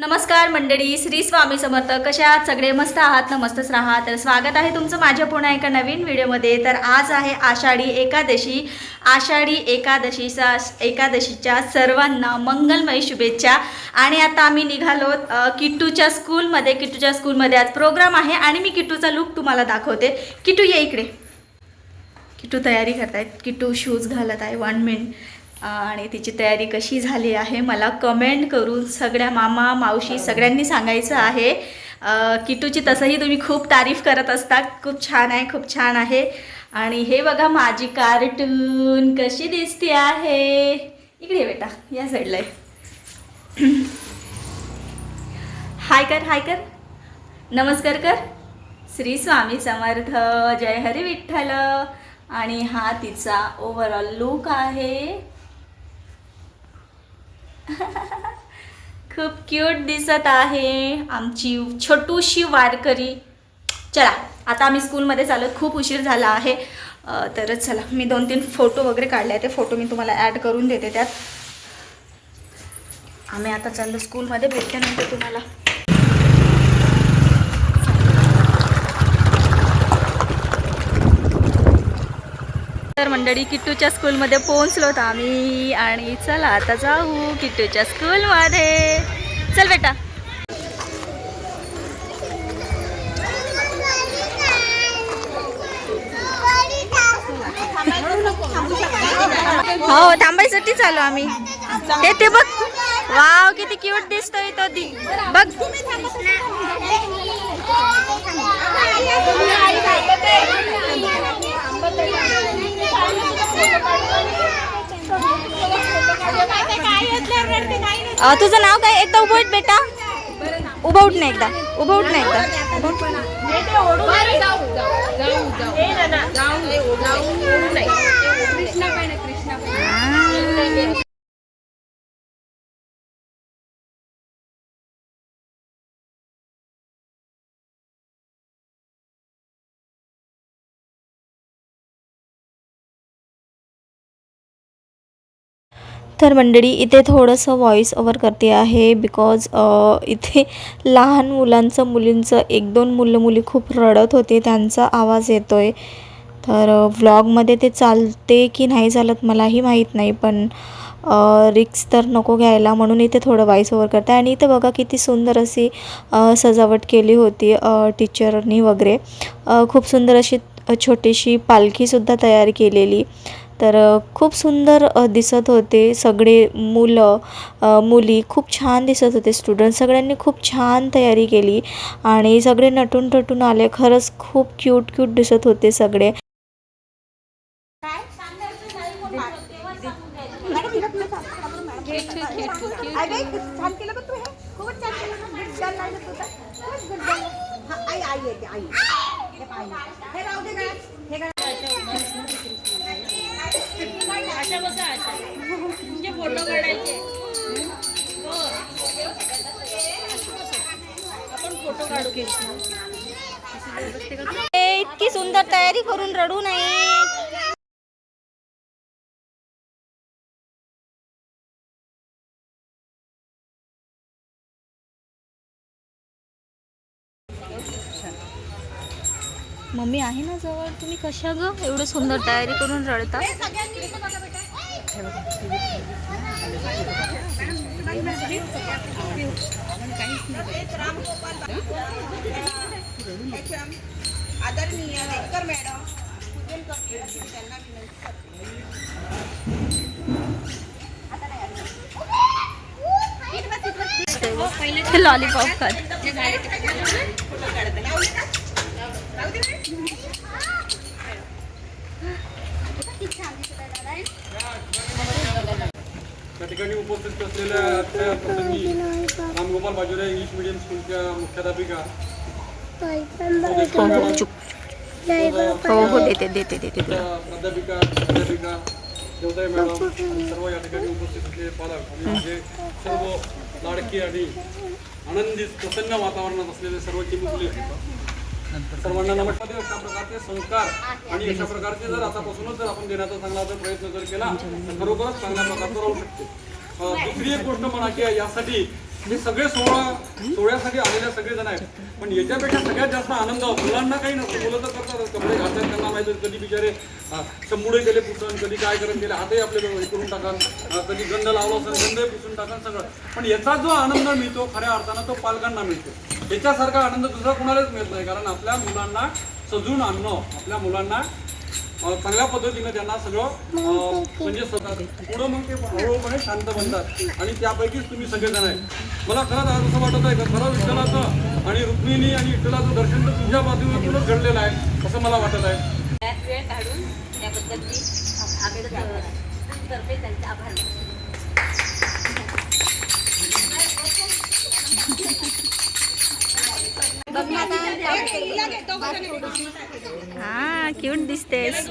नमस्कार मंडळी, श्री स्वामी समर्थ. कशा आहात सगळे? मस्त आहात ना? मस्तच राहा. तर स्वागत आहे तुमचं माझ्या पुन्हा एका नवीन व्हिडिओमध्ये. तर आज आहे आषाढी एकादशी. आषाढी एकादशीच्या सर्वांना मंगलमय शुभेच्छा. आणि आता आम्ही निघालो किट्टूच्या स्कूलमध्ये आज प्रोग्राम आहे आणि मी किट्टूचा लुक तुम्हाला दाखवते. किट्टू ये इकडे. किट्टू तयारी करतायत. किट्टू शूज घालत आहे. 1 मिनिट. आणि तिची तयारी कशी झाली आहे मला कमेंट करून सगळ्या मामा मावशी सगळ्यांनी सांगायचं आहे. किट्टूची तसंही तुम्ही खूप तारीफ करत असता. खूप छान आहे, खूप छान आहे. आणि हे बघा माझी कार्टून कशी दिसते आहे. इकडे बेटा, या साईडला आहे. हाय कर, हाय कर, नमस्कार कर. श्री स्वामी समर्थ, जय हरी विठ्ठल. आणि हा तिचा ओव्हरऑल लुक आहे. खूप क्यूट दिसत आहे आमची छोटूशी वारकरी. चला आता आम्ही स्कूलमध्ये चालत, खूप उशीर झाला आहे. तर चला मी 2-3 फोटो वगैरे काढले आहे. ते फोटो मी तुम्हाला ॲड करून देते त्यात. आम्ही आता चाललो स्कूलमध्ये. भेटते नंतर तुम्हाला. तर मंडळी किट्टूच्या स्कूलमध्ये पोहोचलोत आम्ही. आणि चला आता जाऊ किट्टूच्या स्कूलमध्ये. चल बेटा. हो थांबायसाठी चालू आम्ही. ते बघ, वाव किती क्यूट दिसतोय तो. बघ तुझं नाव काय? एकदा उभं उठ बेटा. उभं उठ ना एकदा. उभं उठ ना एकदा. तर मंडळी इथे थोडंसं व्हॉइस ओव्हर करते आहे बिकॉज इथे लहान मुलींचं 1-2 मुली खूप रडत होते. त्यांचा आवाज येतो आहे. तर व्लॉगमध्ये ते चालते की नाही चालत मलाही माहीत नाही, पण रिक्स तर नको घ्यायला म्हणून इथे थोडं व्हॉइस ओव्हर करते. आणि इथे बघा किती सुंदर अशी सजावट केली होती टीचरनी वगैरे. खूप सुंदर अशी छोटीशी पालखीसुद्धा तयार केलेली. तर खूप सुंदर दिसत होते सगळे मुली. खूप छान दिसत होते. स्टुडंट सगळ्यांनी खूप छान तयारी केली आणि सगळे नटून आले. खरंच खूप क्यूट दिसत होते सगळे. फोटो काढायचे. आपण फोटो काढू. इतकी सुंदर तयारी करून रडू नये. मम्मी आहे ना जवळ. तुम्ही कशा ग एवढं सुंदर तयारी करून रडता? आदरणीय लेकर मॅडम लॉलीपॉप खात. त्या ठिकाणी उपस्थित असलेल्या प्रसंगी रामगोपाल बाजुरे इंग्लिश मीडियम स्कूलच्या मुख्याध्यापिका प्राध्यापिका देवताई मॅडम सर्व या ठिकाणी उपस्थित असलेले पालक आणि माझे सर्व लाडके आणि आनंदी प्रसन्न वातावरणात असलेले सर्वची मुले सर्वांना नमस्कार. अशा प्रकारचे संस्कार आणि अशा प्रकारचे जर आतापासूनच जर आपण देण्याचा चांगला जर प्रयत्न जर केला तर खरोखरच चांगल्या प्रकारचं राहू शकते. दुसरी एक गोष्ट म्हणा की यासाठी हे सगळे सोहळ्यासाठी आलेले सगळेजण आहेत. पण याच्यापेक्षा सगळ्यात जास्त आनंद मुलांना काही नसतो. मुलं तर करतात, कपडे घालतात, त्यांना माहिती कधी बिचारे शंभुडे केले पुसून, कधी काय करत गेले, हातही आपले हे करून टाकाल, कधी गंध लावला असेल गंध पुसून टाकाल सगळं. पण याचा जो आनंद मिळतो खऱ्या अर्थानं तो पालकांना मिळतो. याच्यासारखा आनंद दुसरा कुणालाच मिळत नाही. कारण आपल्या मुलांना सजून आणणं, आपल्या मुलांना चांगल्या पद्धतीनं त्यांना सगळं म्हणजे पुढं मग ते हळूहळूपणे शांत बनतात. आणि त्यापैकीच तुम्ही सगळेजण आहे. मला खरंच आज असं वाटत आहे का खरं विठ्ठलाचं आणि रुक्मिणी आणि विठ्ठलाचं दर्शन तर तुझ्या बाजूनच घडलेलं आहे असं मला वाटत आहे. वेळ काढून त्याबद्दल मी तर्फे त्यांचे आभार मानते. हा क्यूट दिसतेस.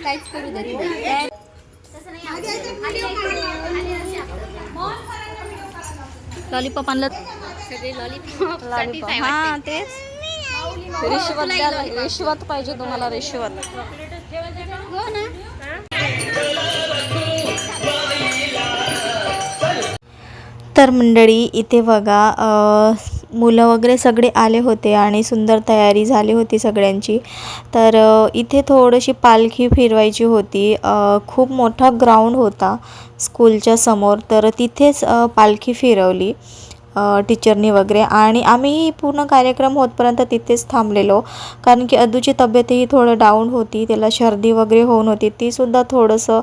काहीच करू तरी लॉलीपॉप आणलं. सगळे लॉलीपॉप हा तेच. रिश्वत पाहिजे तुम्हाला, रिश्वत. हो ना. तर मंडळी इथे बघा मुलं वगैरे सगळे आले होते आणि सुंदर तयारी झाली होती सगळ्यांची. तर इथे थोडीशी पालखी फिरवायची होती. खूप मोठा ग्राउंड होता स्कूलच्या समोर, तर तिथेच पालखी फिरवली टीचरनी वगैरे. आणि आम्ही पूर्ण कार्यक्रम होतपर्यंत तिथेच थांबलेलो, कारण की अदूची तब्येतही थोडं डाऊन होती, त्याला सर्दी वगैरे होऊन होती. तीसुद्धा थोडंसं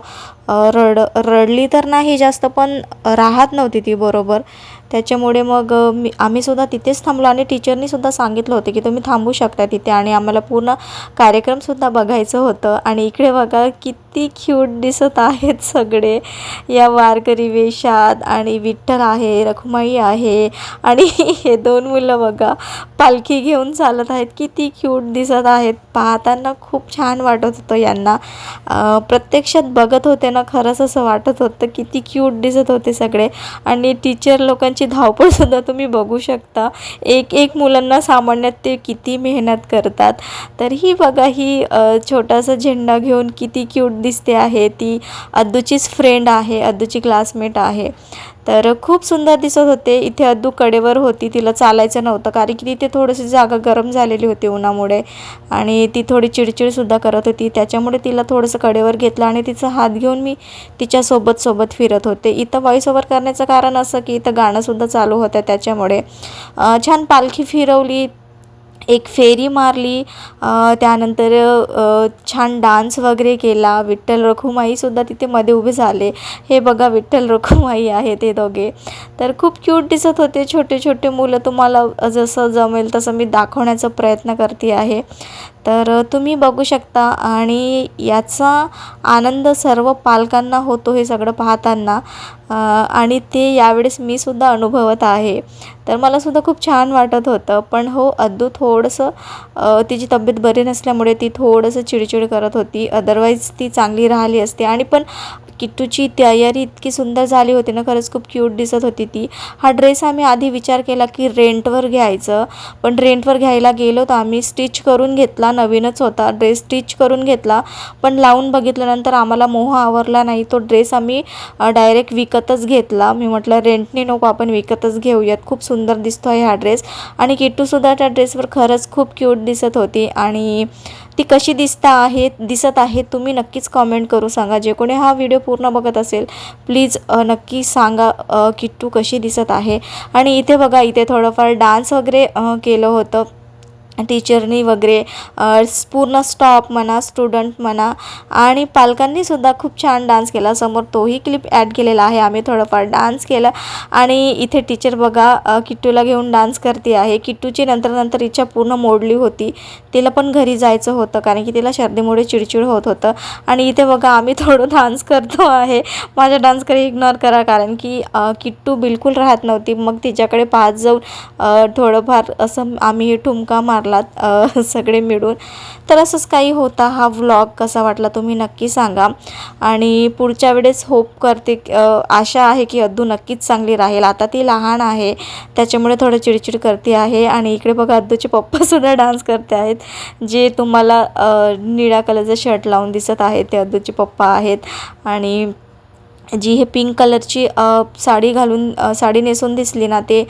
रडली तर नाही जास्त, पण राहत नव्हती ती बरोबर. त्याच्यामुळे मग आम्हीसुद्धा तिथेच थांबलो. आणि टीचरनीसुद्धा सांगितलं होतं की तुम्ही थांबू शकता तिथे, आणि आम्हाला पूर्ण कार्यक्रमसुद्धा बघायचं होतं. आणि इकडे बघा किती क्यूट दिसत आहेत सगळे या वारकरी वेशात. आणि विठ्ठल आहे, रखुमाई आहे, आणि हे दोन मुलं बघा पालखी घेऊन चालत आहेत. किती क्यूट दिसत आहेत. पाहताना खूप छान वाटत होतं यांना. प्रत्यक्षात बघत होते ना, खरंच असं वाटत होतं किती क्यूट दिसत होते सगळे. आणि टीचर लोकांची धावपळसुद्धा तुम्ही बघू शकता. एक मुलांना सांभाळण्यात ते किती मेहनत करतात. तर ही बघा ही छोटासा झेंडा घेऊन किती क्यूट दिसते आहे. ती अद्दूचीच फ्रेंड आहे, अद्दूची क्लासमेट आहे. तर खूप सुंदर दिसत होते. इथे अद्दू कडेवर होती, तिला चालायचं नव्हतं, कारण की तिथे थोडीशी जागा गरम झालेली होती उन्हामुळे, आणि ती थोडी चिडचिडसुद्धा करत होती. त्याच्यामुळे तिला थोडंसं कडेवर घेतलं आणि तिचा हात घेऊन मी तिच्यासोबत फिरत होते. इथं व्हॉइस ओव्हर करण्याचं कारण असं की इथं गाणंसुद्धा चालू होतं, त्याच्यामुळे छान पालखी फिरवली, एक फेरी मारली. त्यानंतर छान डान्स वगैरे केला. विठ्ठल रखुमाईसुद्धा तिथे मध्ये उभे झाले. हे बघा विठ्ठल रखुमाई आहेत ते दोघे. तर खूप क्यूट दिसत होते छोटे छोटे मुलं. तुम्हाला जसं जमेल तसं मी दाखवण्याचा प्रयत्न करते आहे. तर तुम्ही बघू शकता. आणि याचा आनंद सर्व पालकांना होतो हे सगळं पाहताना, आणि ते यावेळेस मी सुद्धा अनुभवत आहे. तर मलासुद्धा खूप छान वाटत होतं. पण हो, अद्दू थोडंसं तिची तब्येत बरी नसल्यामुळे ती थोडंसं चिडचिड करत होती. अदरवाईज ती चांगली राहिली असते. आणि पण किट्टूची तयारी इतकी सुंदर झाली होती ना, खरंच खूप क्यूट दिसत होती ती. हा ड्रेस आम्ही आधी विचार केला की रेंटवर घ्यायचं, पण रेंटवर घ्यायला गेलो तर आम्ही स्टिच करून घेतला. नवीनच होता ड्रेस, स्टिच करून घेतला. पण लावून बघितल्यानंतर आम्हाला मोह आवरला नाही. तो ड्रेस आम्ही डायरेक्ट विकतच घेतला. मी म्हटलं रेंटने नको, आपण विकतच घेऊयात. खूप सुंदर दिसतो आहे हा ड्रेस. आणि किट्टूसुद्धा त्या ड्रेसवर खरंच खूप क्यूट दिसत होती. आणि ती कशी दिसत आहे तुम्ही नक्कीच कॉमेंट करू सांगा. जे कोणी हा व्हिडिओ पूर्ण बघत असेल प्लीज नक्की सांगा किट्टू कशी दिसत आहे. आणि इथे बघा, इथे थोडंफार डान्स वगैरे केलं होतं टीचरनी वगैरे. पूर्ण स्टॉप म्हणा, स्टुडंट म्हणा, आणि पालकांनीसुद्धा खूप छान डान्स केला. समोर तोही क्लिप ॲड केलेला आहे. आम्ही थोडंफार डान्स केला. आणि इथे टीचर बघा किट्टूला घेऊन डान्स करते आहे. किट्टूची नंतर इच्छा पूर्ण मोडली होती. तिला पण घरी जायचं होतं, कारण की तिला सर्दीमुळे चिडचिड होत होतं. आणि इथे बघा आम्ही थोडं डान्स करतो आहे. माझ्या डान्सकडे इग्नोर करा, कारण की किट्टू बिलकुल राहत नव्हती. मग तिच्याकडे पाहत जाऊन थोडंफार असं आम्ही ठुमका मारला सगळे मिळून. तर असंच काही होता हा व्लॉग. कसा वाटला तुम्ही नक्की सांगा. आणि पुढच्या वेळेस होप करते, आशा आहे की अद्दू नक्कीच चांगली राहील. आता ती लहान आहे त्याच्यामुळे थोडं चिडचिड करते आहे. आणि इकडे बघा अद्दूचे पप्पासुद्धा डान्स करते आहेत. जे तुम्हाला निळ्या कलरचा शर्ट लावून दिसत आहे ते अद्दूचे पप्पा आहेत. आणि जी हे पिंक कलरची साडी घालून साडी नेसून दिसली ना ते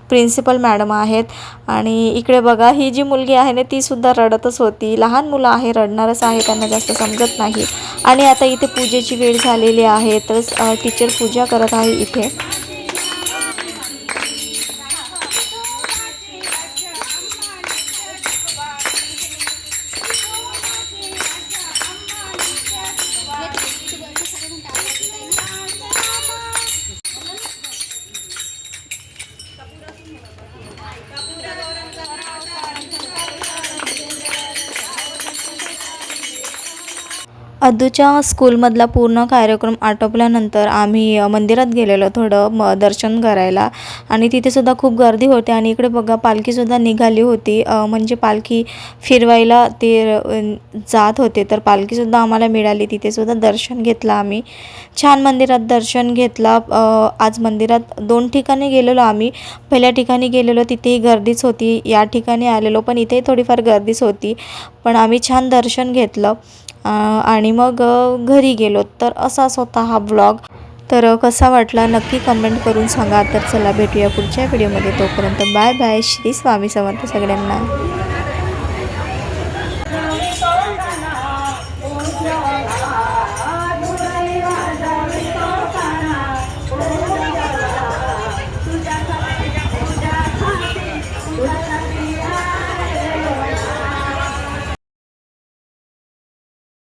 प्रिन्सिपल मॅडम आहेत. आणि इकडे बघा ही जी मुलगी आहे ना ती सुद्धा रडतच होती. लहान मुलं आहे, रडणारच आहे, त्यांना जास्त समजत नाही. आणि आता इथे पूजेची वेळ झालेली आहे तर टीचर पूजा करत आहे इथे. अद्दूच्या स्कूलमधला पूर्ण कार्यक्रम आटोपल्यानंतर आम्ही मंदिरात गेलेलो थोडं दर्शन करायला. आणि तिथेसुद्धा खूप गर्दी होती. आणि इकडे बघा पालखीसुद्धा निघाली होती, म्हणजे पालखी फिरवायला ते जात होते. तर पालखीसुद्धा आम्हाला मिळाली, तिथेसुद्धा दर्शन घेतलं आम्ही. छान मंदिरात दर्शन घेतला. आज मंदिरात 2 ठिकाणी गेलेलो आम्ही. पहिल्या ठिकाणी गेलेलो तिथेही गर्दीच होती, या ठिकाणी आलेलो पण इथेही थोडीफार गर्दीच होती. पण आम्ही छान दर्शन घेतलं आणि मग घरी गेलो. तर असाच होता हा ब्लॉग. तर कसा वाटला नक्की कमेंट करून सांगा. तर चला भेटूया पुढच्या व्हिडिओमध्ये. तोपर्यंत बाय बाय. श्री स्वामी समर्थ सगळ्यांना.